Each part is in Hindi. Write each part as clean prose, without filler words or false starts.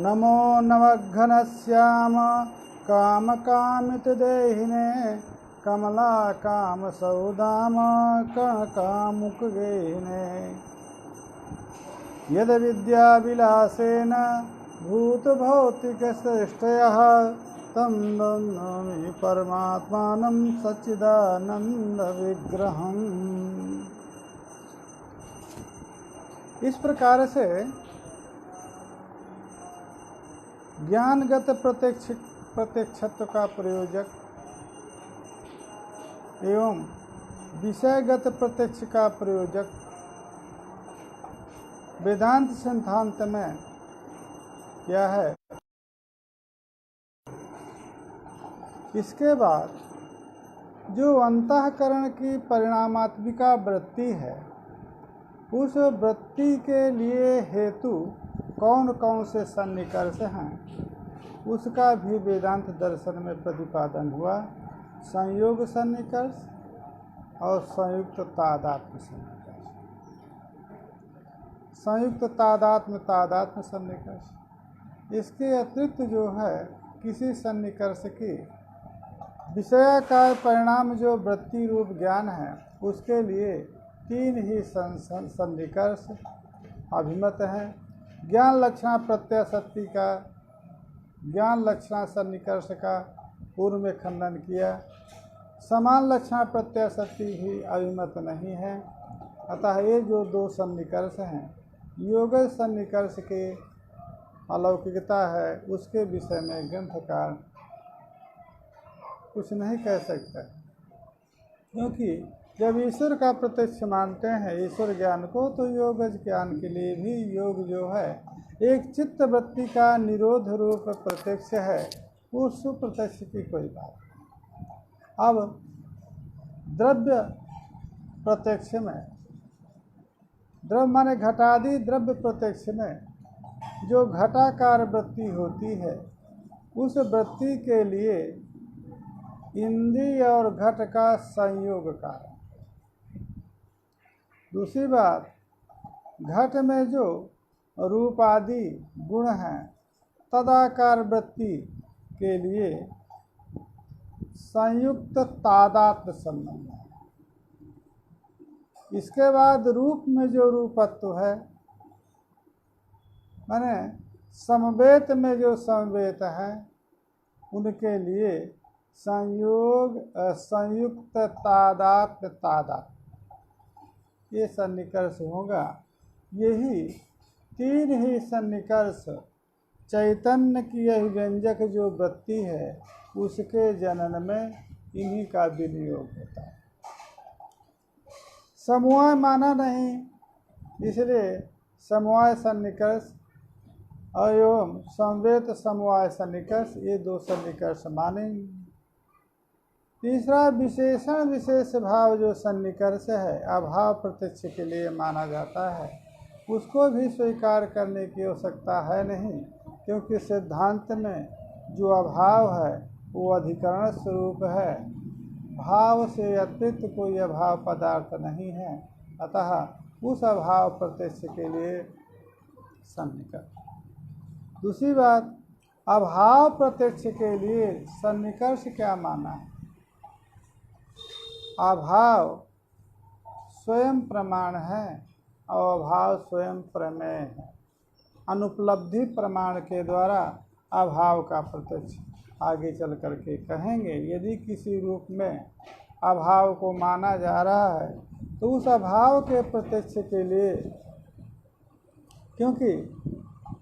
नमो नवघनश्याम कामकामितदेहिने कमला कामसौदाम कणकामुकगेहिने यद विद्याविलासेन भूतभौतिकसृष्टयः तं नमामि परमात्मानं सच्चिदानन्दविग्रहम्। इस प्रकार से ज्ञानगत प्रत्यक्षत्व का प्रयोजक एवं विषयगत प्रत्यक्ष का प्रयोजक वेदांत सिद्धांत में क्या है। इसके बाद जो अंतःकरण की परिणामात्मिका वृत्ति है, उस वृत्ति के लिए हेतु कौन कौन से सन्निकर्ष हैं, उसका भी वेदांत दर्शन में प्रतिपादन हुआ। संयोग सन्निकर्ष और संयुक्त तादात्म्य सन्निकर्ष। संयुक्त तादात्म्य सन्निकर्ष, इसके अतिरिक्त जो है किसी सन्निकर्ष की विषयाकार परिणाम जो वृत्ति रूप ज्ञान है, उसके लिए तीन ही सन्निकर्ष अभिमत हैं। ज्ञान लक्षण प्रत्यय सत्ति का ज्ञान लक्षण सन्निकर्ष का पूर्व में खंडन किया। समान लक्षण प्रत्यय सत्ति भी अभिमत नहीं है। अतः ये जो दो सन्निकर्ष हैं, योग सन्निकर्ष के अलौकिकता है, उसके विषय में ग्रंथकार कुछ नहीं कह सकता, क्योंकि जब ईश्वर का प्रत्यक्ष मानते हैं ईश्वर ज्ञान को, तो योग ज्ञान के लिए भी योग जो है एक चित्त वृत्ति का निरोध रूप प्रत्यक्ष है। उस प्रत्यक्ष की कोई बात नहीं। अब द्रव्य प्रत्यक्ष में, द्रव्य माने घटादि द्रव्य प्रत्यक्ष में जो घटाकार वृत्ति होती है, उस वृत्ति के लिए इंद्रिय और घट का संयोग कारण। दूसरी बात, घट में जो रूप आदि गुण हैं, तदाकार वृत्ति के लिए संयुक्त तादात्म्य संबंध है। इसके बाद रूप में जो रूपत्व है, माने समवेत में जो समवेत है, उनके लिए संयुक्त तादात्म्य ये सन्निकर्ष होगा। यही तीन ही सन्निकर्ष चैतन्य की यह व्यंजक जो वृत्ति है, उसके जनन में इन्हीं का विनियोग होता है। समवाय माना नहीं, इसलिए समवाय सन्निकर्ष और एवं संवेत समवाय सन्निकर्ष, ये दो सन्निकर्ष मानेंगे। तीसरा विशेषण विशेष भाव जो सन्निकर्ष है, अभाव प्रत्यक्ष के लिए माना जाता है, उसको भी स्वीकार करने की आवश्यकता है नहीं, क्योंकि सिद्धांत में जो अभाव है वो अधिकरण स्वरूप है। भाव से अतिरिक्त कोई अभाव पदार्थ नहीं है। अतः उस अभाव प्रत्यक्ष के लिए सन्निकर्ष। दूसरी बात, अभाव प्रत्यक्ष के लिए सन्निकर्ष क्या माना है? अभाव स्वयं प्रमाण है और अभाव स्वयं प्रमेय है। अनुपलब्धि प्रमाण के द्वारा अभाव का प्रत्यक्ष आगे चल करके कहेंगे। यदि किसी रूप में अभाव को माना जा रहा है, तो उस अभाव के प्रत्यक्ष के लिए, क्योंकि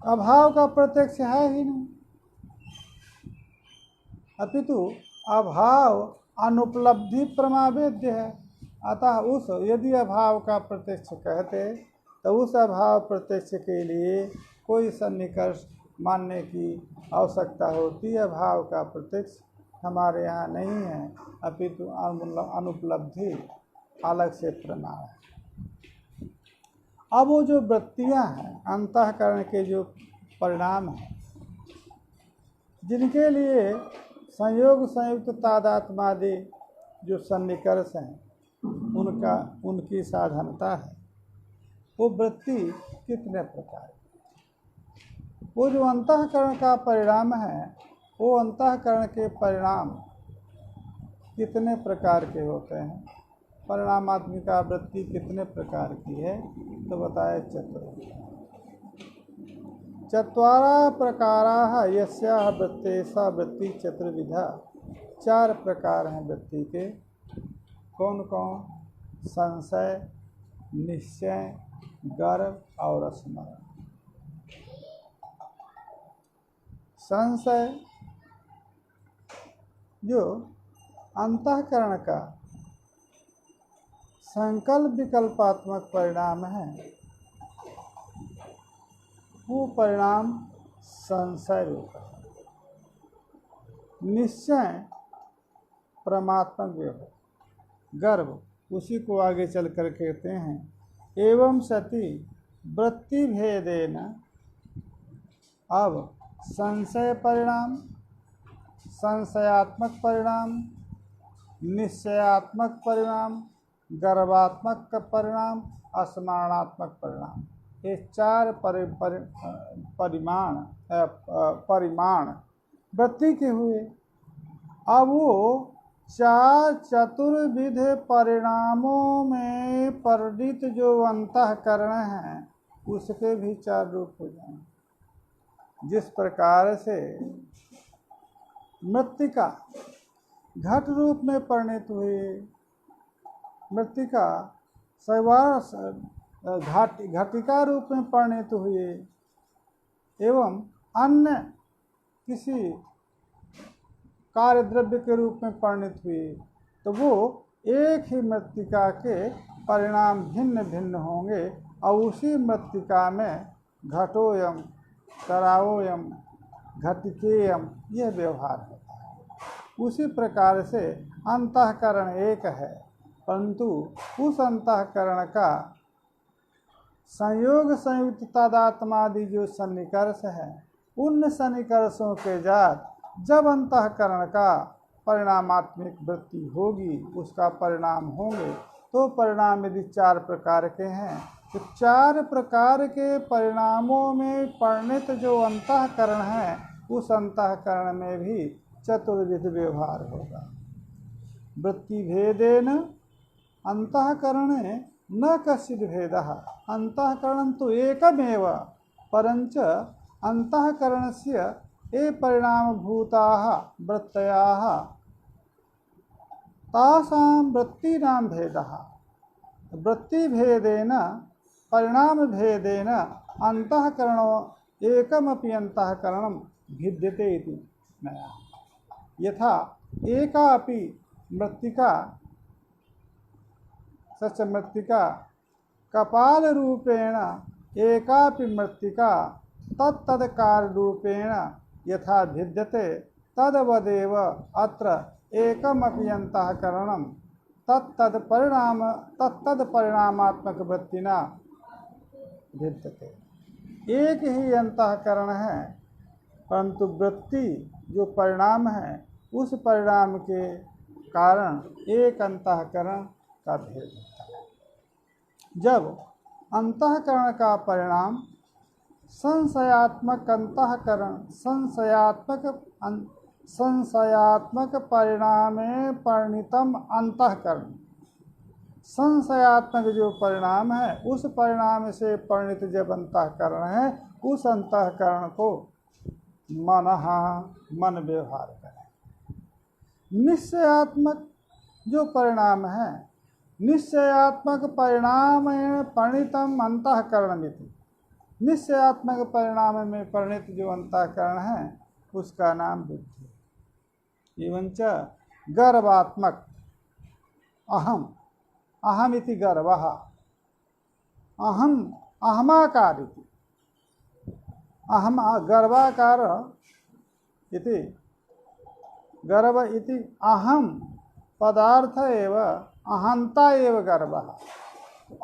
अभाव का प्रत्यक्ष है ही नहीं, अपितु अभाव अनुपलब्धि प्रमावेद्य है। अतः उस यदि अभाव का प्रत्यक्ष कहते, तो उस अभाव प्रत्यक्ष के लिए कोई सन्निकर्ष मानने की आवश्यकता होती है। अभाव का प्रत्यक्ष हमारे यहाँ नहीं है, अपितु अनुपलब्धि अलग से प्रमाण है। अब वो जो वृत्तियाँ हैं, अंतःकरण के जो परिणाम हैं, जिनके लिए संयोग संयुक्त तादात्म्यादि जो सन्निकर्ष हैं, उनकी साधनता है। वो वृत्ति कितने प्रकार की? वो जो अंतःकरण का परिणाम है, वो अंतःकरण के परिणाम कितने प्रकार के होते हैं? परिणामात्मिका वृत्ति कितने प्रकार की है? तो बताए चत्वारा प्रकारा यस्याः वृत्तेषा वृत्ति चतुर्विधा। 4 प्रकार हैं वृत्ति के। कौन कौन? संशय, निश्चय, गर्व और स्मरण। संशय जो अंतःकरण का संकल्प विकल्पात्मक परिणाम है, वो परिणाम संशय रूप है। निश्चय परमात्मक व्यवहार, गर्व उसी को आगे चल कर कहते हैं एवं सति वृत्ति भेदेन। अब संशय परिणाम, संशयात्मक परिणाम, निश्चयात्मक परिणाम, गर्वात्मक परिणाम, स्मरणात्मक परिणाम, ये 4 परिमाण वृत्ति के हुए। अब वो 4 चतुर्विध परिणामों में परिणित जो अंतःकरण है, उसके भी 4 रूप हो जाएंगे। जिस प्रकार से मृत्तिका घट रूप में परिणित हुई, मृत्तिका घटिका रूप में परिणित हुई, एवं अन्य किसी कार्य द्रव्य के रूप में परिणित हुई, तो वो एक ही मृत्तिका के परिणाम भिन्न भिन्न होंगे और उसी मृत्तिका में घटोयम, करावोयम, घटिकेयम यह व्यवहार होता है। उसी प्रकार से अंतःकरण एक है, परंतु उस अंतःकरण का संयोग संयुक्त तादात्मादि जो सन्निकर्ष है, उन सन्निकर्षों के जात जब अंतःकरण का परिणामात्मिक वृत्ति होगी, उसका परिणाम होंगे, तो परिणाम यदि 4 प्रकार के हैं, तो 4 प्रकार के परिणामों में परिणित जो अंतःकरण है, उस अंतःकरण में भी चतुर्विध व्यवहार होगा। वृत्ति भेदेन अंतःकरणे न कश्चित् भेदः। अंतःकरण तो एकमेव, परंच अंतःकरणस्य ये परिणामभूताः वृत्तयाः तासां वृत्तीनां भेदः। वृत्तिभेदेन परिणामभेदेन अंतःकरणो एकमपि अंतःकरणं भिद्यते इति नया। यथा एका अपि मृत्तिका सच मृत्तिका कपाल रूपेण एकापि मृत्तिका तत्तद्कार रूपेण यथा भिद्यते तद्वदेव अत्र एकमपि अंतःकरणं तत्तद् परिणामात्मक वृत्तिना भिद्यते। एक ही अंतःकरण है, परंतु वृत्ति जो परिणाम है, उस परिणाम के कारण एक अंतःकरण का भेद होता है। जब अंतःकरण का परिणाम संशयात्मक अंतःकरण संशयात्मक परिणामे परिणितम अंतःकरण, संशयात्मक जो परिणाम है, उस परिणाम से परिणित जब अंतःकरण है, उस अंतःकरण को मन व्यवहार करें। निश्चयात्मक जो परिणाम है, निश्चयात्मक परिणाम परिणितम अंतःकरणमिति, निश्चयात्मक परिणाम में परिणित जो अंतःकरण है, उसका नाम बुद्धि। एवंच गर्वात्मक अहम इति गर्वः, अहमाकार इति गर्वाकार इति गर्व इति अहम पदार्थ एव अहंता एव गर्वः।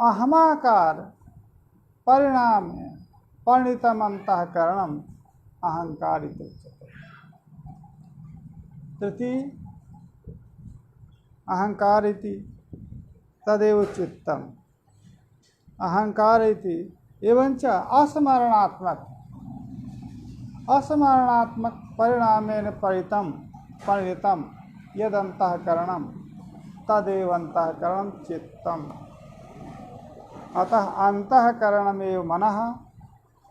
अहमाकार परिणाम परिणितम अंतःकरणम अहंकार इति उच्यते। तृतीय अहंकार इति तदेव चित्तम, अहंकार इति एवंच अस्मरणात्मक, असमरणात्मक परिणामेन परिणितम यदंतःकरणम तदेव अंतःकरणम चित्तम। अतः अंतःकरणमेव मनः,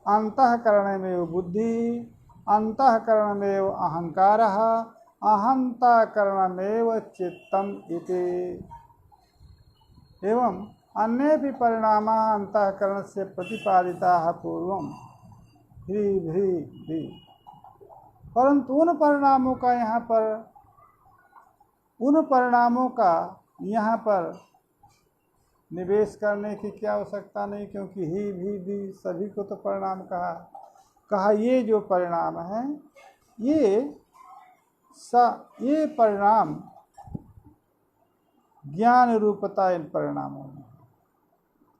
अंतःकरणमेव बुद्धि, अंतःकरणमेव अहंकारः, अहंताकरणमेव चित्तम इति। एवं अन्येपि परिणामाः अंतःकरण से प्रतिपादिताः पूर्वं भी, परंतु उन परिणामों का यहाँ पर निवेश करने की क्या आवश्यकता नहीं, क्योंकि ही भी सभी को तो परिणाम कहा। ये जो परिणाम है ये परिणाम ज्ञान रूपता इन परिणामों में,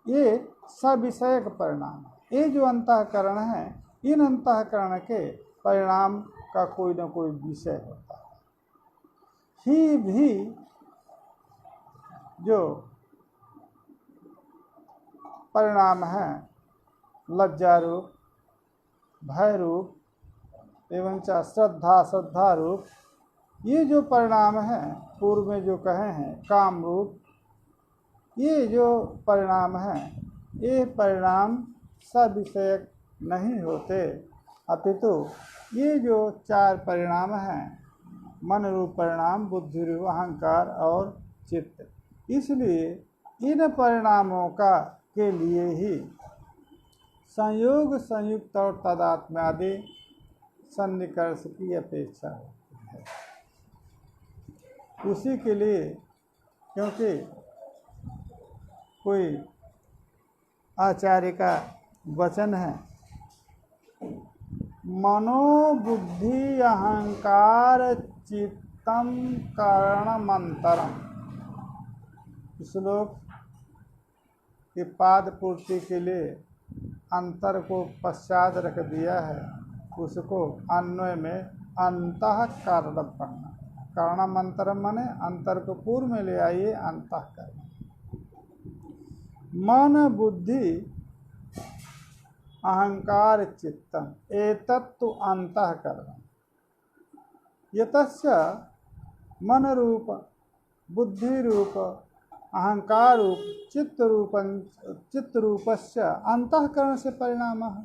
ये सविषयक परिणाम है। ये जो अंतःकरण है, इन अंतःकरण के परिणाम का कोई न कोई विषय होता है। ही भी जो परिणाम है लज्जा रूप, भय रूप एवं श्रद्धा रूप, ये जो परिणाम है पूर्व में जो कहे हैं काम रूप, ये जो परिणाम है ये परिणाम सविषयक नहीं होते, अपितु ये जो चार परिणाम हैं मन रूप परिणाम, बुद्धि रूप, अहंकार और चित्त, इसलिए इन परिणामों के लिए ही संयोग, संयुक्त और तादात्म्य आदि सन्निकर्ष की अपेक्षा होती है। उसी के लिए, क्योंकि कोई आचार्य का वचन है मनोबुद्धि अहंकार चित्तम कारणमंतरम, श्लोक के पाद पूर्ति के लिए अंतर को पश्चात रख दिया है, उसको अन्वय में अंतः कारण पढ़ना। कारणमंतरम माने अंतर को पूर्व में ले आइए, अंतःकरण। मन बुद्धि अहंकार चित्तम एतत्तु अंतःकरण। यतस्य मन रूप, बुद्धि रूप, अहंकार रूप, चित्त रूपस्य अंतःकरण से परिणामः।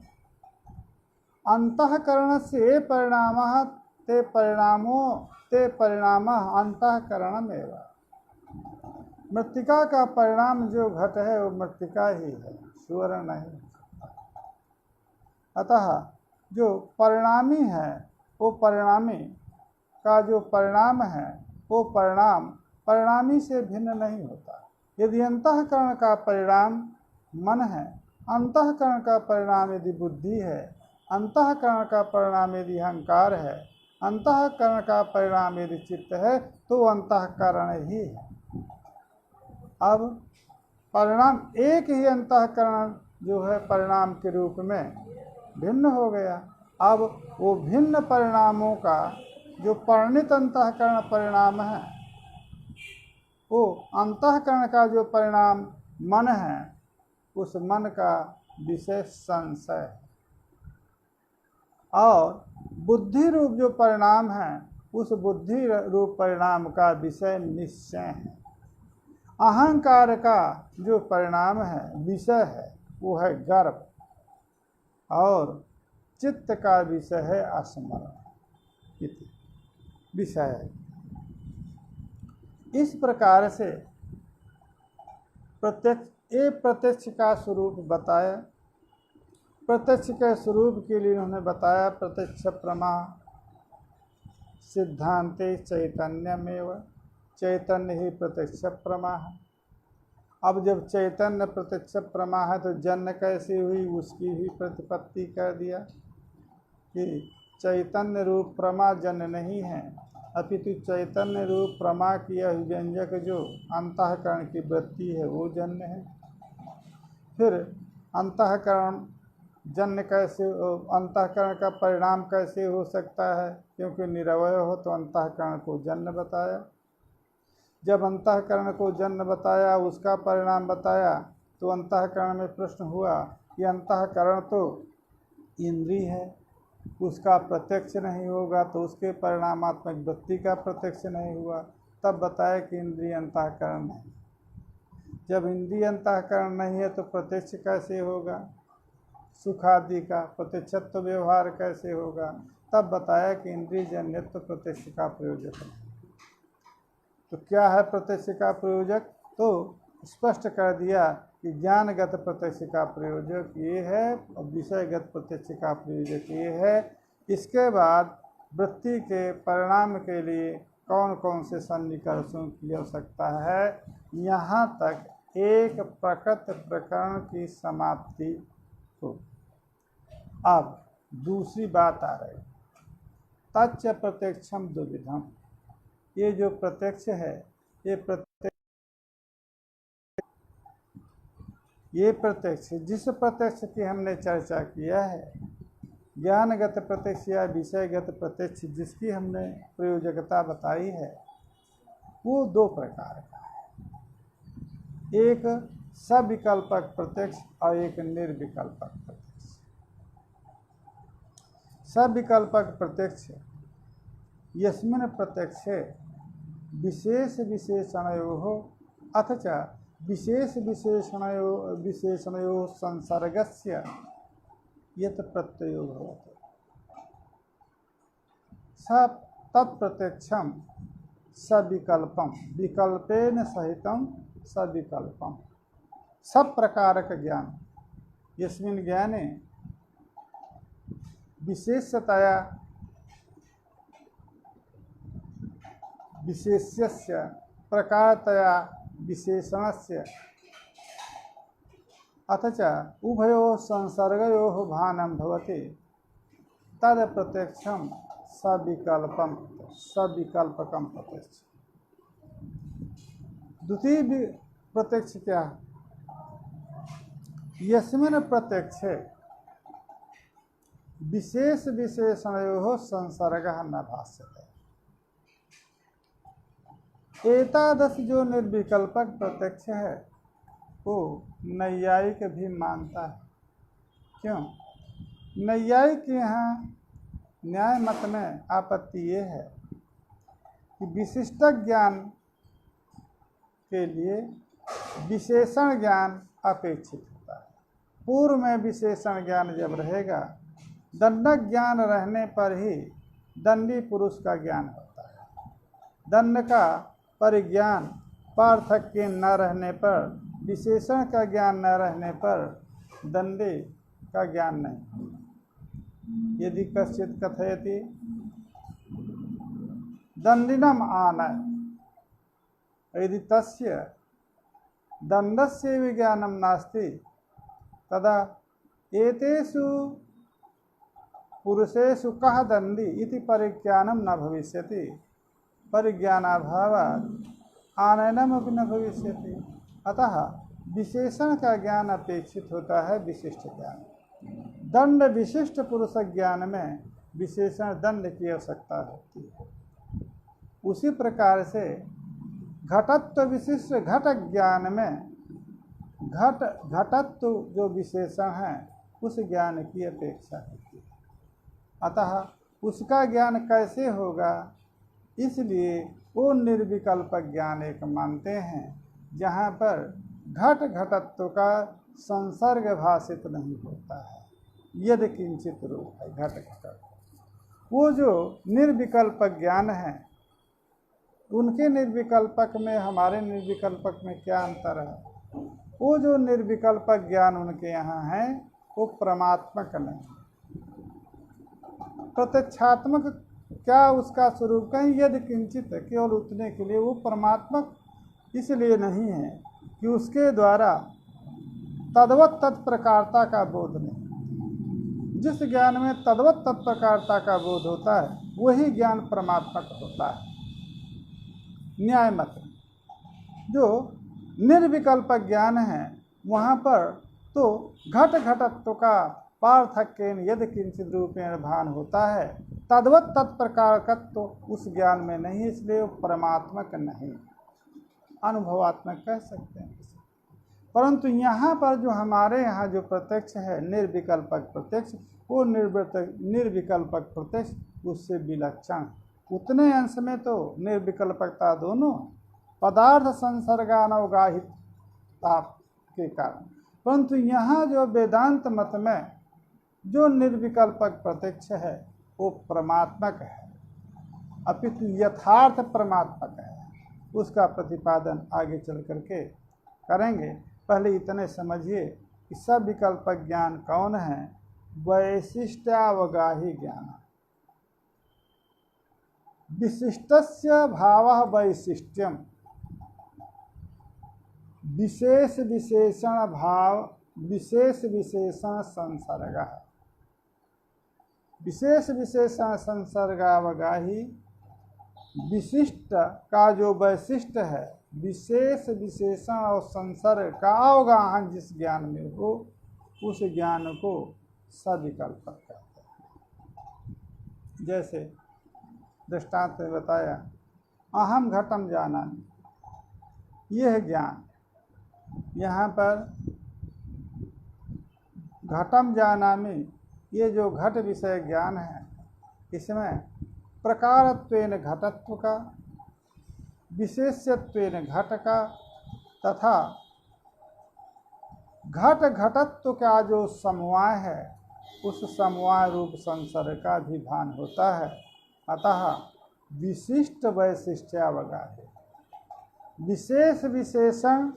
अंतःकरण से परिणामः ते परिणामः अंतःकरणमेव। मृत्तिका का परिणाम जो घट है वो मृत्तिका ही है, स्वर्ण नहीं। अतः जो परिणामी है वो परिणामी का जो परिणाम है वो परिणामी से भिन्न नहीं होता। यदि अंतःकरण का परिणाम मन है, अंतःकरण का परिणाम यदि बुद्धि है, अंतःकरण का परिणाम यदि अहंकार है, अंतःकरण का परिणाम यदि चित्त है, तो अंतःकरण ही है। अब परिणाम एक ही अंतःकरण जो है परिणाम के रूप में भिन्न हो गया। अब वो भिन्न परिणामों का जो परिणित अंतःकरण परिणाम है, वो अंतःकरण का जो परिणाम मन है, उस मन का विषय संशय है, और बुद्धि रूप जो परिणाम है उस बुद्धि रूप परिणाम का विषय निश्चय है। अहंकार का जो परिणाम है, विषय है, वो है गर्व, और चित्त का विषय है अस्मरण विषय। इस प्रकार से प्रत्यक्ष का स्वरूप बताया। प्रत्यक्ष के स्वरूप के लिए उन्होंने बताया प्रत्यक्ष प्रमा सिद्धांते चैतन्यमेव, चैतन्य ही प्रत्यक्ष प्रमा है। अब जब चैतन्य प्रत्यक्ष प्रमा है तो जन्म कैसे हुई, उसकी भी प्रतिपत्ति कर दिया कि चैतन्य रूप प्रमा जन्म नहीं है, अपितु चैतन्य रूप प्रमा की यह व्यंजक जो अंतःकरण की वृत्ति है वो जन्म है। फिर अंतःकरण जन्म कैसे, अंतःकरण का परिणाम कैसे हो सकता है, क्योंकि निरवय हो तो अंतःकरण को जन्म बताया। जब अंतःकरण को जन्म बताया, उसका परिणाम बताया, तो अंतःकरण में प्रश्न हुआ कि अंतःकरण तो इंद्रिय है, उसका प्रत्यक्ष नहीं होगा तो उसके परिणामात्मक वृत्ति का प्रत्यक्ष नहीं हुआ, तब बताया कि इंद्रिय अंतःकरण नहीं। जब इंद्रिय अंतःकरण नहीं है तो प्रत्यक्ष कैसे होगा, सुख आदि का प्रत्यक्षत्व व्यवहार कैसे होगा, तब बताया कि इंद्रिय जन्यत्व प्रत्यक्ष का प्रयोजक है। तो क्या है प्रत्यक्ष का प्रयोजक, तो स्पष्ट कर दिया कि ज्ञानगत प्रत्यक्ष का प्रयोजक ये है और विषयगत प्रत्यक्ष का प्रयोजक ये है। इसके बाद वृत्ति के परिणाम के लिए कौन कौन से सन्निकर्षों की आवश्यकता है, यहाँ तक एक प्रकृत प्रकरण की समाप्ति हो। अब दूसरी बात आ रही, तच्च प्रत्यक्षम द्विविधम। ये जो प्रत्यक्ष है ये प्रत्यक्ष जिस प्रत्यक्ष की हमने चर्चा किया है, ज्ञानगत प्रत्यक्ष या विषयगत प्रत्यक्ष जिसकी हमने प्रयोजकता बताई है, वो दो प्रकार का है। एक सविकल्पक प्रत्यक्ष और एक निर्विकल्पक प्रत्यक्ष। सविकल्पक प्रत्यक्ष यस्मिन् प्रत्यक्षे विशेष विशेषणयोः अथ च विशेष विशेषणयोः संसर्गस्य यत् प्रत्ययो भवति स तत्प्रत्यक्षम सविकल्पम विकल्पेन सहितं सविकल्पम। सब प्रकारक ज्ञान यस्मिन् ज्ञाने विशेषतया विशेष्यस्य प्रकारतया विशेषणस्य अथ च उभयोः संसर्गयोः भानं भवति तद प्रत्यक्षम सविकल्पकम प्रत्यक्ष। द्वितीय प्रत्यक्ष क्या है, यस्मिन् प्रत्यक्षे विशेष विशेषणयोः संसर्गः न भास्यते। एतादृश जो निर्विकल्पक प्रत्यक्ष है वो नैयायिक भी मानता है। क्यों? नैयायिक के यहाँ न्याय मत में आपत्ति ये है कि विशिष्ट ज्ञान के लिए विशेषण ज्ञान अपेक्षित होता है। पूर्व में विशेषण ज्ञान जब रहेगा, दंडक ज्ञान रहने पर ही दंडी पुरुष का ज्ञान होता है। दंड का परिज्ञान पार्थक्य न रहने पर, विशेषण का ज्ञान न रहने पर दंडी का ज्ञान नहीं। यदि कश्चित् कथयति दंडिनम आनय यदि तस्य दंडस्य विज्ञानम नास्ति तदा एतेषु पुरुषेषु कः दंडी इति परिज्ञानम न भविष्यति, परिज्ञानाभावात् आनयनमपि न भविष्यति। अतः विशेषण का ज्ञान अपेक्षित होता है विशिष्ट ज्ञान। दंड विशिष्ट पुरुष ज्ञान में विशेषण दंड की आवश्यकता होती है। उसी प्रकार से घटत्व विशिष्ट घट ज्ञान में घटत्व जो विशेषण है उस ज्ञान की अपेक्षा होती है। अतः उसका ज्ञान कैसे होगा, इसलिए वो निर्विकल्पक ज्ञान एक मानते हैं जहाँ पर घट घटत्व का संसर्ग भाषित नहीं होता है। यदि किंचित रूप है घट घटत्व, वो जो निर्विकल्पक ज्ञान है उनके निर्विकल्पक में हमारे निर्विकल्पक में क्या अंतर है। वो जो निर्विकल्पक ज्ञान उनके यहाँ है वो परमात्मक नहीं, प्रत्यक्षात्मक क्या उसका स्वरूप कहीं यदि किंचित केवल उतने के लिए वो परमात्मक इसलिए नहीं है कि उसके द्वारा तद्वत तत्प्रकारता का बोध नहीं। जिस ज्ञान में तद्वत तत्प्रकारता का बोध होता है वही ज्ञान परमात्मक होता है। न्याय मत जो निर्विकल्पक ज्ञान है वहाँ पर तो घट घटत्व का पार्थक्य यदि किंचित रूपेण भान होता है, तद्वत तत्प्रकारकत्व तो उस ज्ञान में नहीं, इसलिए वो परमात्मक नहीं, अनुभवात्मक कह सकते हैं। परंतु यहाँ पर जो हमारे यहाँ जो प्रत्यक्ष है निर्विकल्पक प्रत्यक्ष, वो निर्विकल्पक प्रत्यक्ष उससे विलक्षण। उतने अंश में तो निर्विकल्पकता दोनों पदार्थ संसर्गानवगाहिता के कारण, परंतु यहाँ जो वेदांत मत में जो निर्विकल्पक प्रत्यक्ष है वो परमात्मक है, अपितु यथार्थ परमात्मक है। उसका प्रतिपादन आगे चल करके करेंगे। पहले इतने समझिए कि सविकल्पक ज्ञान कौन है। वैशिष्ट्यावगाही ज्ञान, विशिष्टस्य भावः वैशिष्ट्यम, विशेष विशेषण भाव, विशेष विशेषण संसर्ग, विशेष विशेषण संसर्गावगाही। विशिष्ट का जो वैशिष्ट है, विशेष विशेषण और संसर्ग का अवगाहन जिस ज्ञान में हो, उस ज्ञान को सविकल्पक कहते हैं। जैसे दृष्टांत में बताया, अहम घटम जानामि, यह ज्ञान, यहाँ पर घटम जानामि, ये जो घट विषय ज्ञान है, इसमें प्रकारत्वेन घटत्व का, विशेष्यत्वेन घट का तथा घट घटत्व का जो समवाय है, उस समवाय रूप संसर्ग का भी भान होता है। अतः विशिष्ट वैशिष्ट्यावगाही, विशेष विशेषण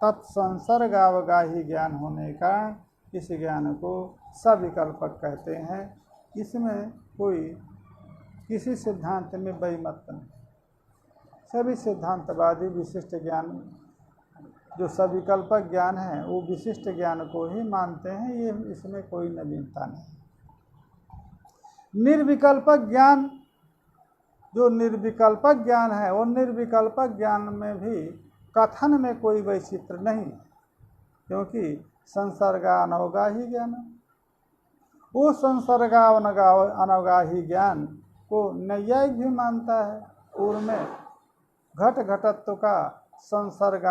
तत्संसर्गावगाही ज्ञान होने का इस ज्ञान को सविकल्पक कहते हैं। इसमें कोई किसी सिद्धांत में वैमत नहीं। सभी सिद्धांतवादी विशिष्ट ज्ञान जो सविकल्पक ज्ञान है वो विशिष्ट ज्ञान को ही मानते हैं। ये इसमें कोई नवीनता नहीं। निर्विकल्पक ज्ञान, जो निर्विकल्पक ज्ञान है, वो निर्विकल्पक ज्ञान में भी कथन में कोई वैचित्र नहीं, क्योंकि संसर्गानवगाही ज्ञान, वो संसर्गानवगाही ज्ञान को नैयायिक भी मानता है। पूर्व में घट घटत्व का संसर्ग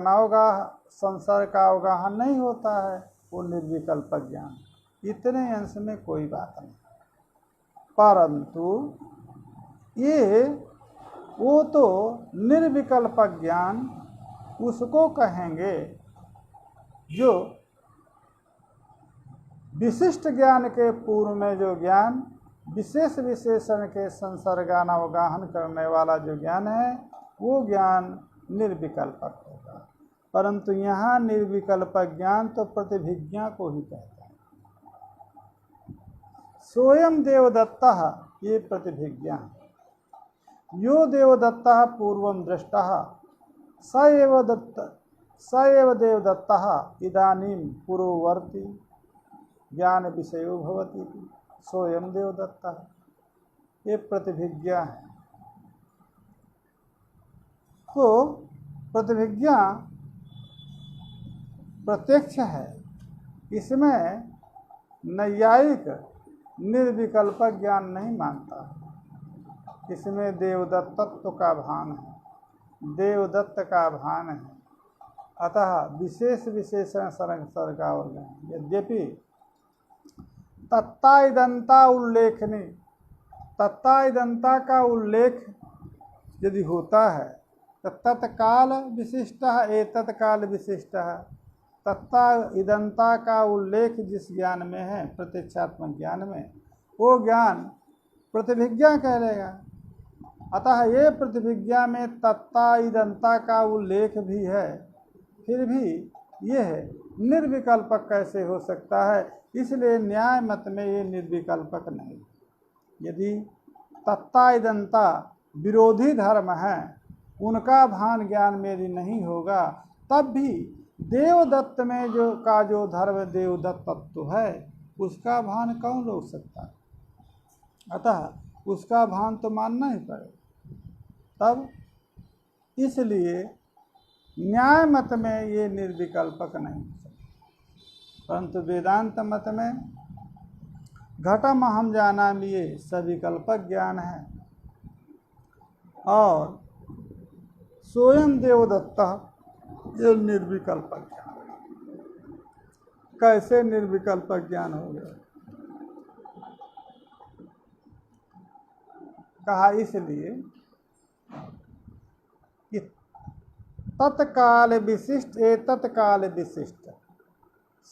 का अवगाहन नहीं होता है, वो निर्विकल्पक ज्ञान। इतने अंश में कोई बात नहीं, परंतु ये वो तो निर्विकल्पक ज्ञान उसको कहेंगे जो विशिष्ट ज्ञान के पूर्व में जो ज्ञान विशेष विशेषण के संसर्गानवगाहन करने वाला जो ज्ञान है, वो ज्ञान निर्विकल्पक होगा। परंतु यहाँ निर्विकल्पक ज्ञान तो प्रतिभिज्ञा को ही कहते हैं। स्वयं देवदत्तः, ये प्रतिभिज्ञा। यो देवदत्तः पूर्वं दृष्टः स एव देवदत्तः इदानीं पूर्ववर्ती ज्ञान विषयो भवति, स्वयं देवदत्तः, ये प्रतिभिज्ञा है। तो प्रतिभिज्ञा प्रत्यक्ष है, इसमें नैयायिक निर्विकल्पक ज्ञान नहीं मानता। इसमें देवदत्तत्व का भान है, देवदत्त का भान है। अतः विशेष विशेषण संसर्गा और ज्ञान, यद्यपि तत्ता इदंता उल्लेखनी, तत्ता इदंता का उल्लेख यदि होता है तो तत्काल विशिष्ट है, तत्काल विशिष्ट है। तत्ता इदंता का उल्लेख जिस ज्ञान में है, प्रत्यक्षात्मक ज्ञान में, वो ज्ञान प्रतिभिज्ञा कहलाएगा। अतः ये प्रतिभिज्ञा में तत्ता इदंता का उल्लेख भी है, फिर भी यह निर्विकल्पक कैसे हो सकता है? इसलिए न्याय मत में ये निर्विकल्पक नहीं। यदि तत्ता इदंता विरोधी धर्म है, उनका भान ज्ञान में यदि नहीं होगा, तब भी देवदत्त में जो धर्म देवदत्त तत्व है, उसका भान कौन रोक सकता है? अतः उसका भान तो मानना ही पड़ेगा। तब इसलिए न्याय मत में ये निर्विकल्पक नहीं हो सकता, परंतु वेदांत मत में घटम अहम जानामि ये सविकल्पक ज्ञान है, और स्वयं देवदत्त ये निर्विकल्पक ज्ञान। कैसे निर्विकल्प ज्ञान हो गया? कहा इसलिए कि तत्काल विशिष्ट ए तत्काल विशिष्ट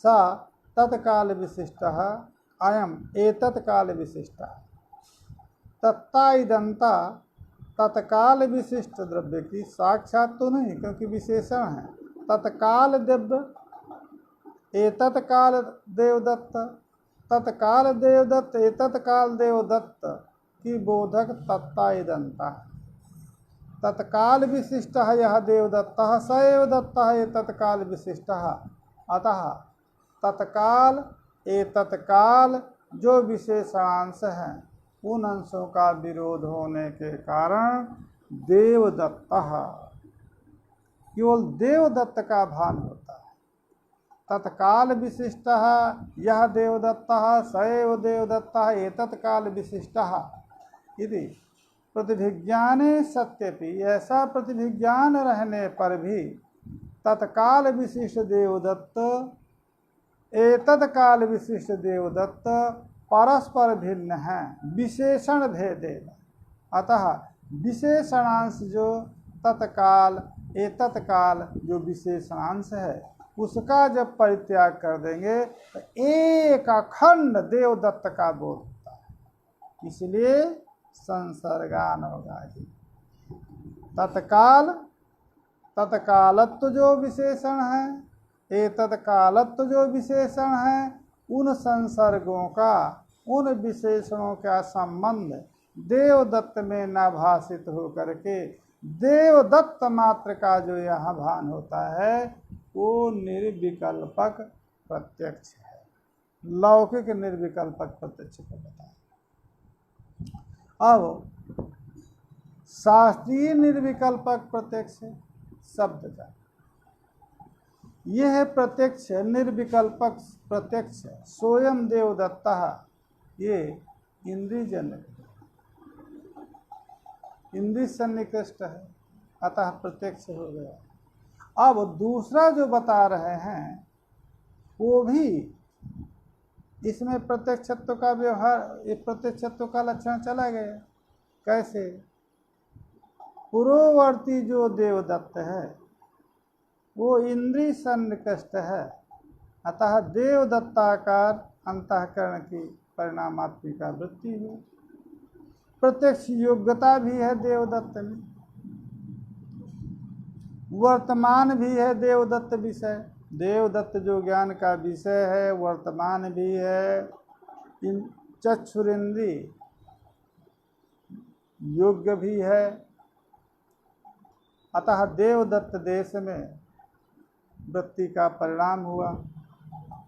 सा तत्काल विशिष्ट अयम ए तत्काल विशिष्ट तत्ता इदंता तत्काल विशिष्ट द्रव्य की साक्षात तो नहीं, क्योंकि विशेषण है। तत्काल दिव्य ए तत्काल देवदत्त, तत्काल देवदत्त ए तत्काल देवदत्त की बोधक तत्ता इदंता। तत्काल विशिष्ट यह देवदत्त स एव दत्त ये तत्काल विशिष्ट। अतः तत्काल ए तत्काल जो विशेषांश हैं उन अंशों का विरोध होने के कारण देवदत्त केवल देवदत्त का भान होता है। तत्काल विशिष्ट यह देवदत्त स एव देवदत्त ये तत्काल विशिष्ट यदि प्रतिभिज्ञाने सत्यपि, ऐसा प्रतिभिज्ञान रहने पर भी तत्काल विशिष्ट देवदत्त ए तत्काल विशिष्ट देवदत्त परस्पर भिन्न है विशेषण भेदेन। अतः विशेषणांश जो तत्काल ए तत्काल जो विशेषणांश है उसका जब परित्याग कर देंगे तो एक अखंड देवदत्त का बोध होता है। इसलिए संसर्गान होगा ही। तत्काल तत्कालत्व जो विशेषण है, ए तत्कालत्व जो विशेषण है, उन संसर्गों का उन विशेषणों का संबंध देवदत्त में न भाषित हो करके देवदत्त मात्र का जो यहाँ भान होता है वो निर्विकल्पक प्रत्यक्ष है। लौकिक निर्विकल्पक प्रत्यक्ष को बताया। अब शास्त्रीय निर्विकल्पक प्रत्यक्ष शब्द का यह है प्रत्यक्ष निर्विकल्पक प्रत्यक्ष स्वयं देवदत्ता, ये इंद्रियजन्य इंद्रिय सन्निकृष्ट है, अतः प्रत्यक्ष हो गया। अब दूसरा जो बता रहे हैं वो भी इसमें प्रत्यक्षत्व का व्यवहार, ये प्रत्यक्षत्व का लक्षण चला गया। कैसे? पूर्ववर्ती जो देवदत्त है वो इंद्रिय सन्निकृष्ट है, अतः देवदत्ताकार अंतःकरण की परिणामात्मिका वृत्ति है। प्रत्यक्ष योग्यता भी है देवदत्त में, वर्तमान भी है देवदत्त विषय। देवदत्त जो ज्ञान का विषय है वर्तमान भी है। इन चक्षुरेंद्रिय योग्य भी है, अतः देवदत्त देश में वृत्ति का परिणाम हुआ।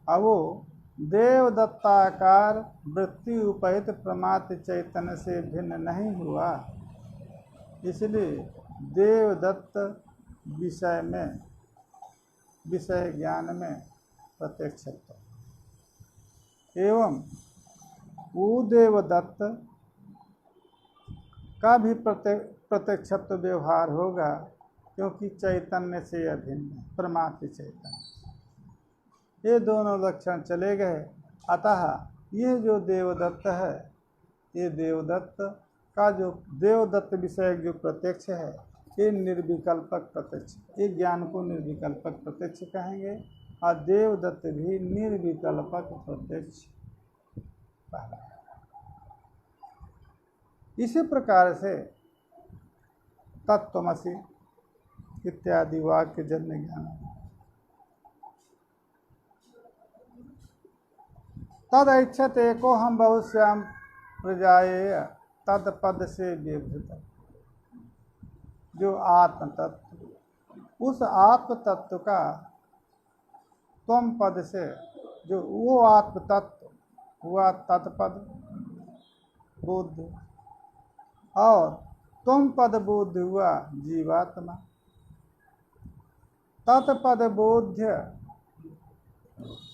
अब वो देवदत्ताकार वृत्ति उपहित प्रमात्र चैतन्य से भिन्न नहीं हुआ, इसलिए देवदत्त विषय में विषय ज्ञान में प्रत्यक्षत्व एवं देवदत्त का भी प्रत्यक्षत्व व्यवहार होगा, क्योंकि चैतन्य से अभिन्न परमात्म चैतन्य, ये दोनों लक्षण चले गए। अतः ये जो देवदत्त है, ये देवदत्त का जो देवदत्त विषय जो प्रत्यक्ष है ये निर्विकल्पक प्रत्यक्ष, ये ज्ञान को निर्विकल्पक प्रत्यक्ष कहेंगे और देवदत्त भी निर्विकल्पक प्रत्यक्ष पहला। इसी प्रकार से तत्त्वमसि इत्यादि वाक्य जन्य ज्ञान तद ऐच्छत एको हम बहुश्याम प्रजाएय तद पद से विवृत, जो आत्म तत्व उस आत्म तत्व का त्वम पद से, जो वो आत्म तत्व हुआ तत्पद बुद्ध और त्वम पद बुद्ध हुआ जीवात्मा। तत्पद बोध्य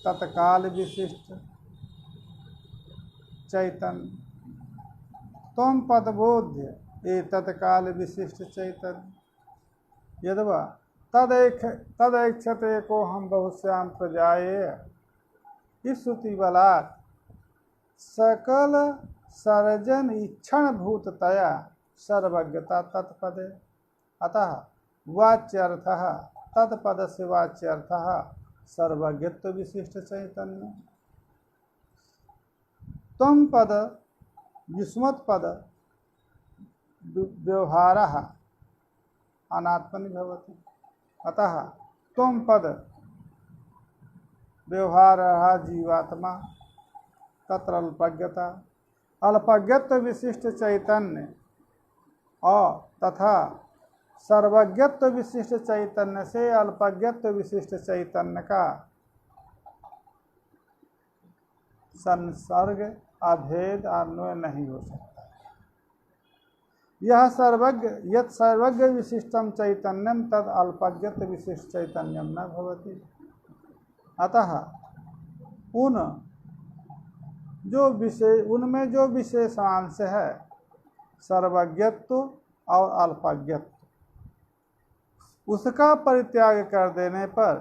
तत्काल विशिष्ट चैतन्य, त्वम पद बोध्य ये तत्काल विशिष्ट चैतन्य। यद्वा तदैक्षते को हम बहुश्याम प्रजाएय इस श्रुति बलात् सकल सर्जन इक्षण भूततया सर्वज्ञता तत्पदे। अतः वाच्यर्थः तत्पद से वाच्यर्थः सर्वज्ञत्व विशिष्ट चैतन्य। त्वं पद युष्मत् पद व्यवहारः अनात्मनि भवति। अतः त्वं पद व्यवहारः जीवात्मा तत्र अल्पज्ञता अल्पज्ञत्व विशिष्ट चैतन्य और तथा सर्वज्ञत्व विशिष्ट चैतन्य से अल्पज्ञत्व विशिष्ट चैतन्य का संसर्ग अभेद अन्वय नहीं हो सकता। यह सर्वज्ञ यत् सर्वज्ञ विशिष्टम चैतन्यम तद अल्पज्ञत्व विशिष्ट चैतन्यम न भवति। अतः उनमें जो विशेषांश है सर्वज्ञत्व और अल्पज्ञत्व, उसका परित्याग कर देने पर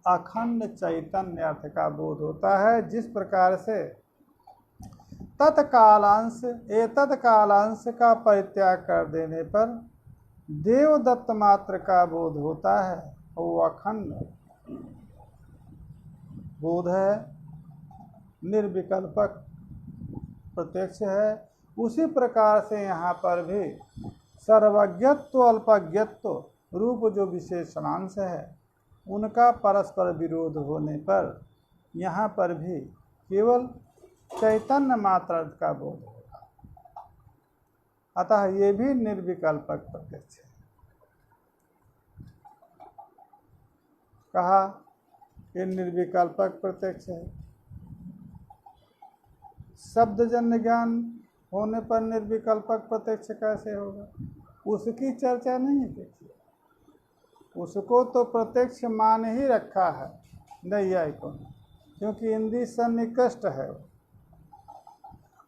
अखंड चैतन्य अर्थ का बोध होता है। जिस प्रकार से तत्कालांश तत्कालांश का परित्याग कर देने पर देवदत्त मात्र का बोध होता है, वो अखंड बोध है, निर्विकल्पक प्रत्यक्ष है। उसी प्रकार से यहाँ पर भी सर्वज्ञत्व अल्पज्ञत्व रूप जो विशेषणांश है उनका परस्पर विरोध होने पर यहाँ पर भी केवल चैतन्य मात्र का बोध होगा। अतः ये भी निर्विकल्पक प्रत्यक्ष है। कहा ये निर्विकल्पक प्रत्यक्ष है। शब्दजन्य ज्ञान होने पर निर्विकल्पक प्रत्यक्ष कैसे होगा, उसकी चर्चा नहीं देखिए। उसको तो प्रत्यक्ष मान ही रखा है नैयायिकों ने, क्योंकि इंद्रिय सन्निकृष्ट है।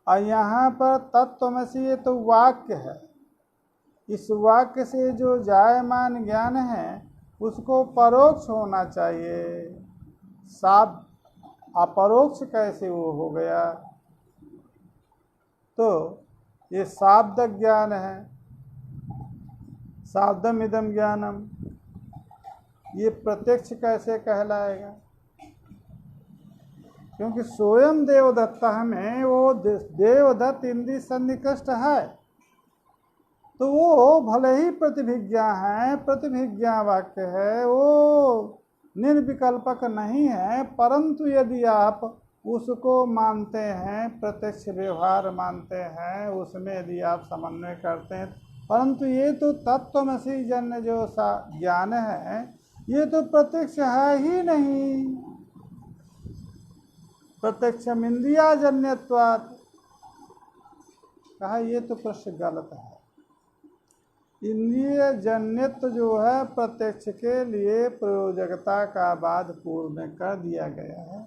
और यहाँ पर तत्त्वमसि ये तो वाक्य है। इस वाक्य से जो जायमान ज्ञान है उसको परोक्ष होना चाहिए। अपरोक्ष कैसे वो हो गया? तो ये शाब्द ज्ञान है, शाब्दम इदम ज्ञानम, ये प्रत्यक्ष कैसे कहलाएगा? क्योंकि स्वयं देवदत्ता में वो देवदत्त इंद्रिय सन्निकृष्ट है, तो वो भले ही प्रतिभिज्ञा है, प्रतिभिज्ञा वाक्य है, वो निर्विकल्पक नहीं है। परंतु यदि आप उसको मानते हैं, प्रत्यक्ष व्यवहार मानते हैं, उसमें यदि आप समन्वय करते हैं, परंतु ये तो तत्त्वमसि जन्य जो ज्ञान है ये तो प्रत्यक्ष है ही नहीं। प्रत्यक्षम इंद्रियाजन्यत्वात्, कहा ये तो प्रश्न गलत है। इंद्रिय जन्यत्व जो है प्रत्यक्ष के लिए प्रयोजकता का बाद पूर्व में कर दिया गया है।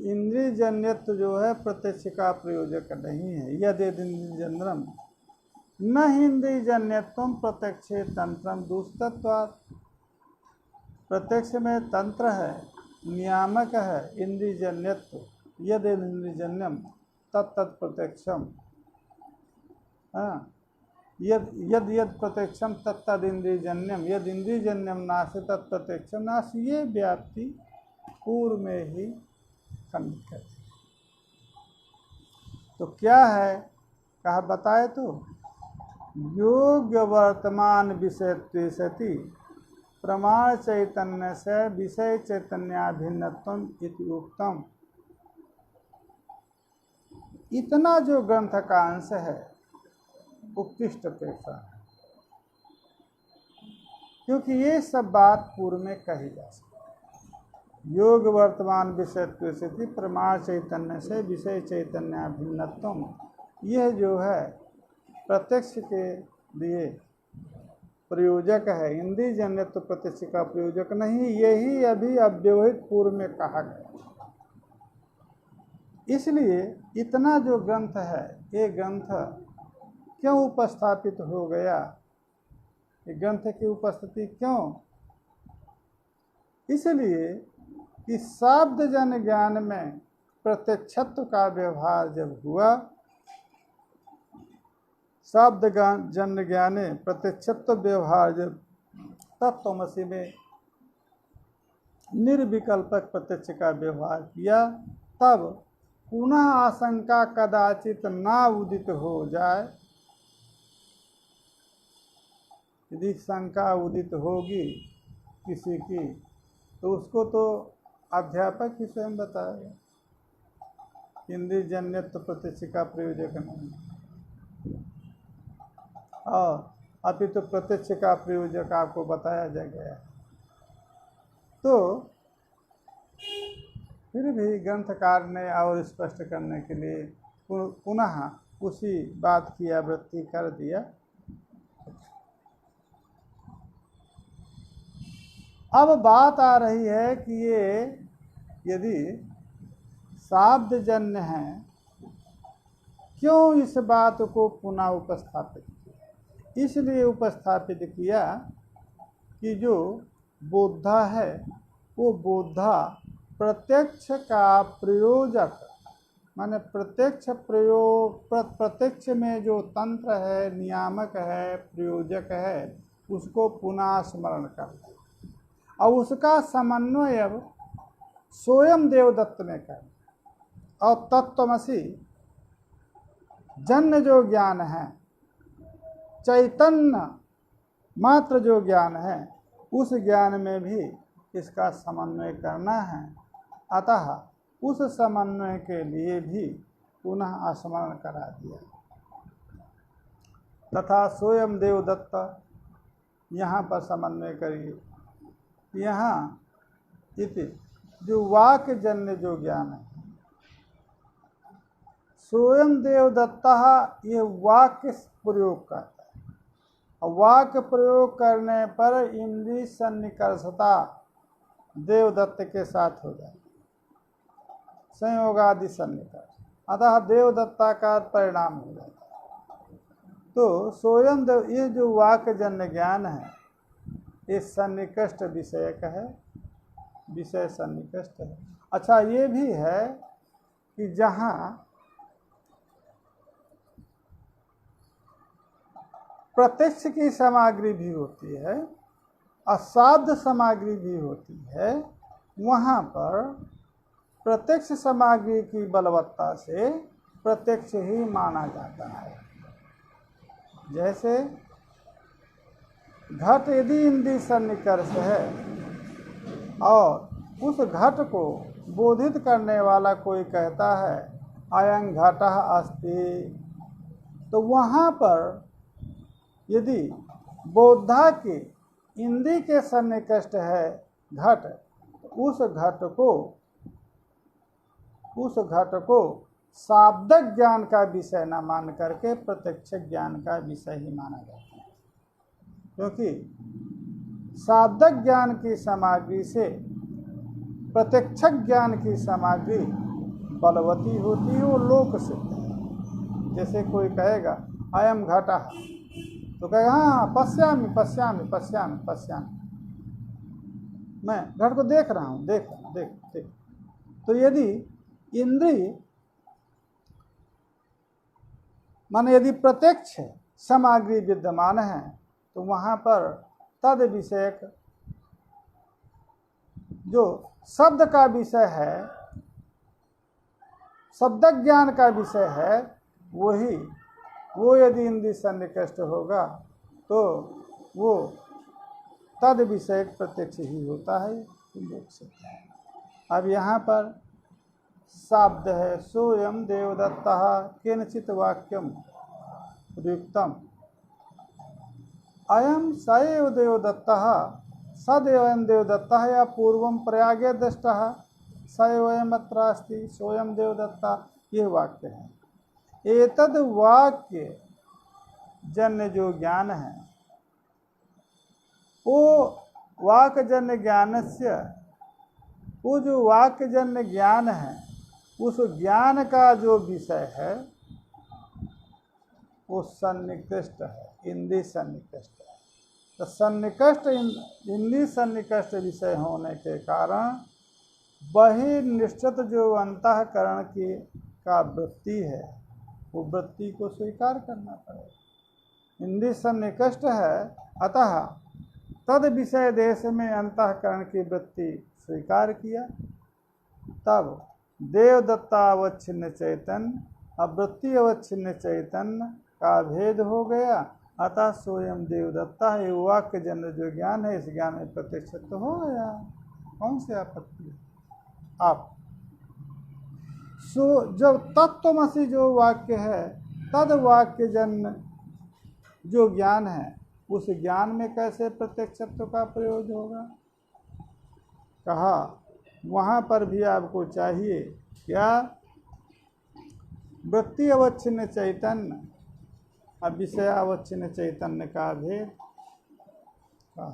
इंद्रिय जन्यत्व जो है प्रत्यक्ष का प्रयोजक नहीं है। यदि इंद्रियजन्यम न इंद्रिय जन्यत्वम प्रत्यक्षे तंत्रम दुष्टत्वात्, प्रत्यक्ष में तंत्र है, नियामक है इंद्रिय जन्यत्व। यदि इंद्रियजन्यम तत्त प्रत्यक्षम, यद यद प्रत्यक्षम तत्तद इंद्रियजन्यम, यद इंद्रियजन्यम नास्ति तत्प्रत्यक्षम नास्ति, ये व्याप्ति पूर्व में ही खंडित कर दी। तो क्या है? कहा बताए तो योग्य वर्तमान विषयत्वे सति प्रमाण चैतन्य से विषय चैतन्याभिन्नत्वम इति उक्तम। इतना जो ग्रंथ का अंश है उत्कृष्ट अपेक्षा है, क्योंकि ये सब बात पूर्व में कही जा सकती। योग वर्तमान विषयत्व स्थिति प्रमाण चैतन्य से विषय चैतन्याभिन्नत्वम, यह जो है प्रत्यक्ष के लिए प्रयोजक है। इंद्रिय जन्यत्व प्रत्यक्ष का प्रयोजक नहीं, यही अभी अव्यवहित पूर्व में कहा गया। इसलिए इतना जो ग्रंथ है, ये ग्रंथ क्यों उपस्थापित हो गया? ये ग्रंथ की उपस्थिति क्यों? इसलिए कि शब्द जन ज्ञान में प्रत्यक्षत्व का व्यवहार जब हुआ, शब्द जन ज्ञाने प्रत्यक्षत्व व्यवहार जब तत्त्वमसि में निर्विकल्पक प्रत्यक्ष का व्यवहार किया, तब पुनः आशंका कदाचित ना उदित हो जाए। यदि शंका उदित होगी किसी की तो उसको तो अध्यापक ही स्वयं बताएगा, इंद्रिय जन्यत्व प्रत्यक्ष का प्रयोजक नहीं, और अपितु प्रत्यक्ष का प्रयोजक आपको बताया जा गया। तो फिर भी ग्रंथकार ने और स्पष्ट करने के लिए पुनः उसी बात की आवृत्ति कर दिया। अब बात आ रही है कि ये यदि शाब्दजन्य है, क्यों इस बात को पुनः उपस्थापित किया? इसलिए उपस्थापित किया कि जो बोधा है वो बोधा प्रत्यक्ष का प्रयोजक, माने प्रत्यक्ष में जो तंत्र है, नियामक है, प्रयोजक है, उसको पुनः स्मरण करना और उसका समन्वय अब स्वयं देवदत्त में करना। और तत्त्वमसि जन्य जो ज्ञान है, चैतन्य मात्र जो ज्ञान है, उस ज्ञान में भी इसका समन्वय करना है। अतः उस समन्वय के लिए भी पुनः स्मरण करा दिया। तथा स्वयं देवदत्त, यहाँ पर समन्वय करिए। यहाँ इति जो वाक्य जन्य जो ज्ञान है, स्वयं देवदत्ता ये वाक्य प्रयोग करता है, और वाक्य प्रयोग करने पर इंद्रिय सन्निकर्षता देवदत्त के साथ हो जाए, संयोगादि सन्निकर्ष, अतः देवदत्ता का परिणाम हो जाता है। तो स्वयं ये जो वाक्य जन्य ज्ञान है, ये सन्निकष्ट विषयक है, विषय सन्निकष्ट है। अच्छा, ये भी है कि जहाँ प्रत्यक्ष की सामग्री भी होती है, अशाब्द सामग्री भी होती है, वहाँ पर प्रत्यक्ष सामग्री की बलवत्ता से प्रत्यक्ष ही माना जाता है। जैसे घट यदि इंद्रिय सन्निकर्ष है और उस घट को बोधित करने वाला कोई कहता है अयं घटः अस्ति, तो वहाँ पर यदि बोधा के इंद्रिय के सन्निकष्ट है घट, उस घट को शाब्दिक ज्ञान का विषय न मान करके प्रत्यक्ष ज्ञान का विषय ही माना जाता है, क्योंकि शाब्दिक ज्ञान की सामग्री से प्रत्यक्ष ज्ञान की सामग्री बलवती होती है, वो लोक सिद्ध है। जैसे कोई कहेगा अयम घटः, तो कहेगा हाँ पश्यामि पश्यामि पश्यामि पश्यामि, मैं घट को देख रहा हूँ, देख। तो यदि इंद्रिय माने यदि प्रत्यक्ष सामग्री विद्यमान है, तो वहाँ पर तद विषयक जो शब्द का विषय है, शब्द ज्ञान का विषय है, वो यदि इंद्रिय सन्निकष्ट होगा तो वो तद विषय प्रत्यक्ष ही होता है, देख सकते हैं। अब यहाँ पर शब्द है सोयम देवदत्तः केनचित् वाक्यम प्रयुक्तम, अयम स एव देवदत्तः सदैवं देवदत्तः या पूर्वं प्रयागे दृष्टः स एवं अत्र अस्ति सोयम देवदत्ता, ये वाक्य है। एतद वाक्य जन्य जो ज्ञान है, वो वाक्य जन्य ज्ञान से, वो जो वाक्य जन्य ज्ञान है, उस ज्ञान का जो विषय है वो सन्निकृष्ट है, इंद्रिय सन्निकृष्ट है। तो सन्निकृष्ट इंद्रिय सन्निकृष्ट विषय होने के कारण वही निश्चित जो अंतःकरण की का वृत्ति है, वो वृत्ति को स्वीकार करना पड़ेगा। इंद्रिय सन्निकृष्ट है, अतः तद विषय देश में अंतःकरण की वृत्ति स्वीकार किया। तब देवदत्ता अवच्छिन्न चैतन्य अवृत्ति अवच्छिन्न चैतन्य का भेद हो गया। अतः स्वयं देवदत्ता है, वाक्य जन्य जो ज्ञान है, इस ज्ञान में प्रत्यक्ष तो हो गया। कौन सी आपत्ति है? आप सो जब तत्वमसि जो वाक्य है, तद वाक्य जन्य जो ज्ञान है, उस ज्ञान में कैसे प्रत्यक्षत्व का प्रयोग होगा? कहा वहाँ पर भी आपको चाहिए क्या? वृत्ति अवच्छिन्न चैतन्य अब विषय अवच्छिन्न चैतन्य का भेद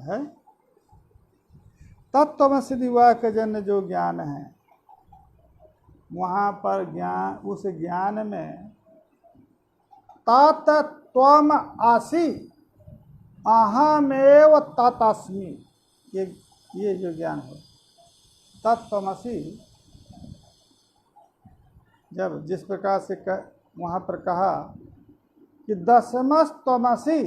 है। तत्वमसि वाक्य जन्य जो ज्ञान है, वहाँ पर ज्ञान, उस ज्ञान में तत्त्वम आसि अहमेव तत्स्मि, ये जो ज्ञान है तत्त्वमसि, जब जिस प्रकार से वहाँ पर कहा कि दशमस्तमसि,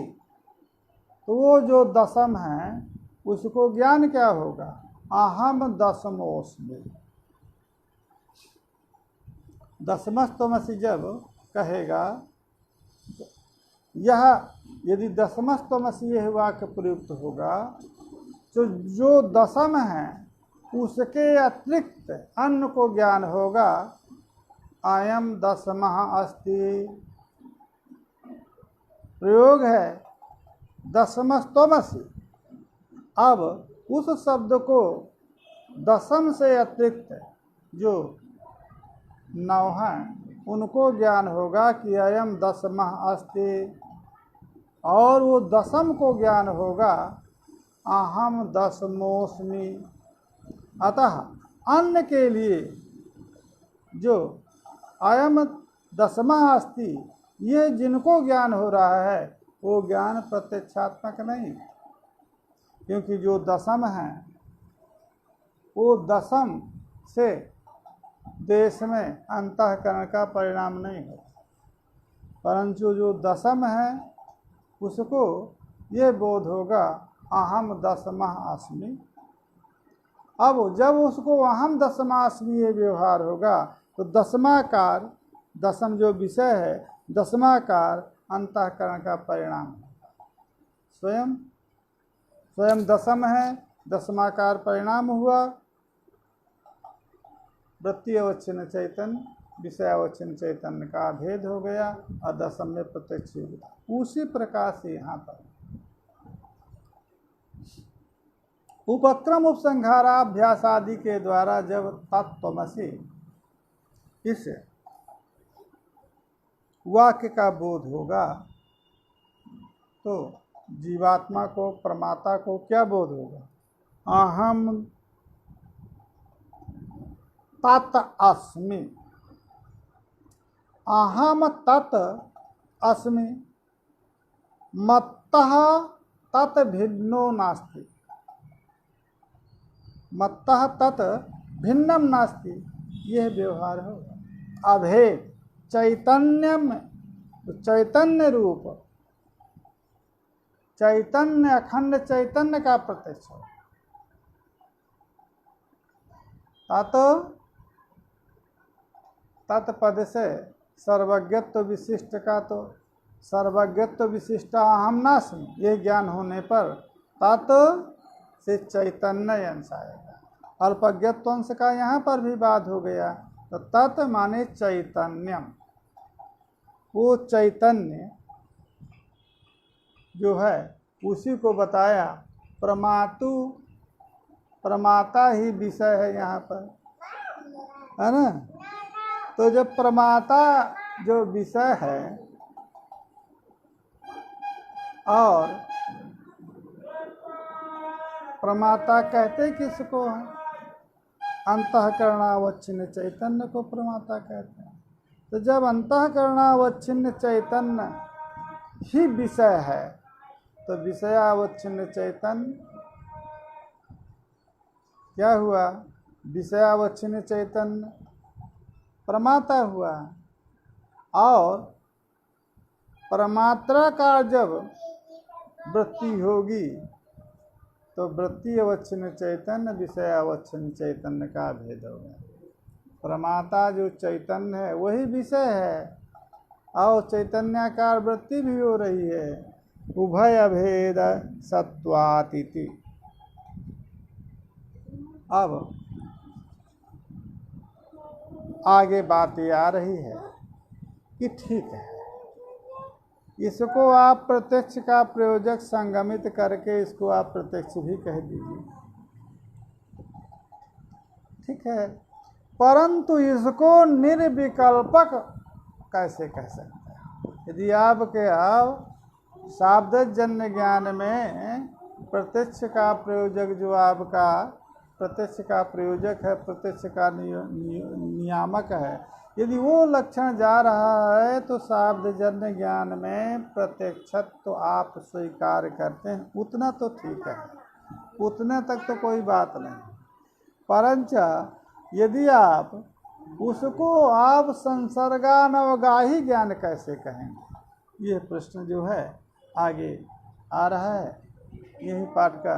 तो वो जो दशम है उसको ज्ञान क्या होगा? अहम दशमोस्मि। दशमस्तमसि जब कहेगा, यह यदि दशमस्तमसि यह वाक्य प्रयुक्त होगा, तो जो दशम है उसके अतिरिक्त अन्य को ज्ञान होगा। अयम दशमः अस्ति, प्रयोग है दशमस्तमसि। अब उस शब्द को दशम से अतिरिक्त जो 9 हैं उनको ज्ञान होगा कि अयम दशमः अस्ति, और वो दशम को ज्ञान होगा अहम दशमोस्मि। अतः अन्य के लिए जो अयम दशमः अस्ति, ये जिनको ज्ञान हो रहा है वो ज्ञान प्रत्यक्षात्मक नहीं, क्योंकि जो दशम है वो दशम से देश में अंतःकरण का परिणाम नहीं है, परंतु जो दशम है उसको ये बोध होगा अहम दशमः अस्मि। अब जब उसको अहम दशमास्मि ये व्यवहार होगा, तो दशमाकार, दशम जो विषय है, दशमाकार अंतःकरण का परिणाम होगा। स्वयं दशम है, दशमाकार परिणाम हुआ। वृत्ति अवच्छिन्न चैतन्य विषय अवच्छिन्न चैतन्य का भेद हो गया और दशम में प्रत्यक्ष हुआ। उसी प्रकार से यहाँ पर उपक्रम उपसंहाराभ्यास आदि के द्वारा जब तत्वमसि इस वाक्य का बोध होगा, तो जीवात्मा को, परमात्मा को क्या बोध होगा? अहम तत् अस्मि। अहम तत् अस्मि मत्तः तत् भिन्नो नास्ति। मत्तः तत् भिन्नम नास्ति, यह व्यवहार होगा। अभेद चैतन्य में, तो चैतन्य रूप, चैतन्य अखंड चैतन्य का प्रत्यक्ष हो। तत्पद से सर्वज्ञत्व विशिष्ट का, तो सर्वज्ञत्व विशिष्ट अहम नास्मि, ये ज्ञान होने पर तत् से चैतन्य अंश आएगा। अल्पज्ञत्व अंश का यहाँ पर भी बात हो गया। तो तत् माने चैतन्यम, वो चैतन्य जो है उसी को बताया। प्रमाता ही विषय है यहाँ पर, है ना। तो जब प्रमाता जो विषय है और प्रमाता कहते किसको है? अंतःकरणावच्छिन्न चैतन्य को प्रमाता कहते हैं। तो जब अंतःकरणावच्छिन्न चैतन्य ही विषय है, तो विषयावच्छिन्न चैतन्य क्या हुआ? विषयावच्छिन्न चैतन्य प्रमाता हुआ, और परमात्रा का जब वृत्ति होगी तो वृत्ति अवच्छिन्न चैतन्य विषय अवच्छिन्न चैतन्य का भेद होगा। प्रमाता जो चैतन्य है वही विषय है, और चैतन्याकार वृत्ति भी हो रही है। उभय अभेद सत्वातिथि। अब आगे बात ये आ रही है कि ठीक है, इसको आप प्रत्यक्ष का प्रयोजक संगमित करके इसको आप प्रत्यक्ष भी कह दीजिए, ठीक है, परंतु इसको निर्विकल्पक कैसे कह सकते हैं? यदि आपके आप शाब्दजन्य ज्ञान में प्रत्यक्ष का प्रयोजक जो आपका प्रत्यक्ष का प्रयोजक है, प्रत्यक्ष का नियामक है, यदि वो लक्षण जा रहा है तो शाब्दजन्य ज्ञान में प्रत्यक्षत तो आप स्वीकार करते हैं, उतना तो ठीक है, उतने तक तो कोई बात नहीं। परंतु यदि आप उसको आप संसर्गानवगाही ज्ञान कैसे कहेंगे, ये प्रश्न जो है आगे आ रहा है। यही पाठ का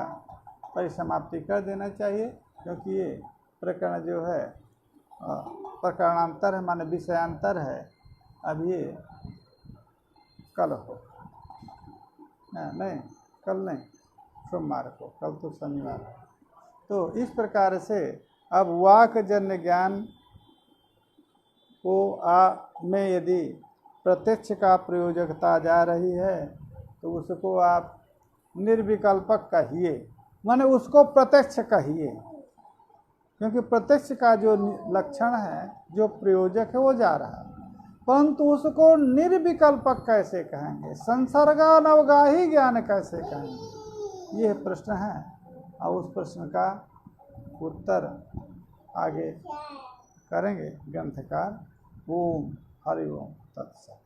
परिसमाप्ति कर देना चाहिए, क्योंकि ये प्रकरण जो है प्रकरणांतर है, माने विषयांतर है। अब ये कल हो, नहीं कल नहीं, सोमवार को, कल तो शनिवार है। तो इस प्रकार से अब वाक्जन्य ज्ञान को में यदि प्रत्यक्ष का प्रयोजकता जा रही है तो उसको आप निर्विकल्पक कहिए, माने उसको प्रत्यक्ष कहिए, क्योंकि प्रत्यक्ष का जो लक्षण है, जो प्रयोजक है, वो जा रहा है। परंतु उसको निर्विकल्पक कैसे कहेंगे, संसर्गानवगाही ज्ञान कैसे कहेंगे, ये प्रश्न है। और उस प्रश्न का उत्तर आगे करेंगे ग्रंथकार। ओम हरि ओम तत्सत।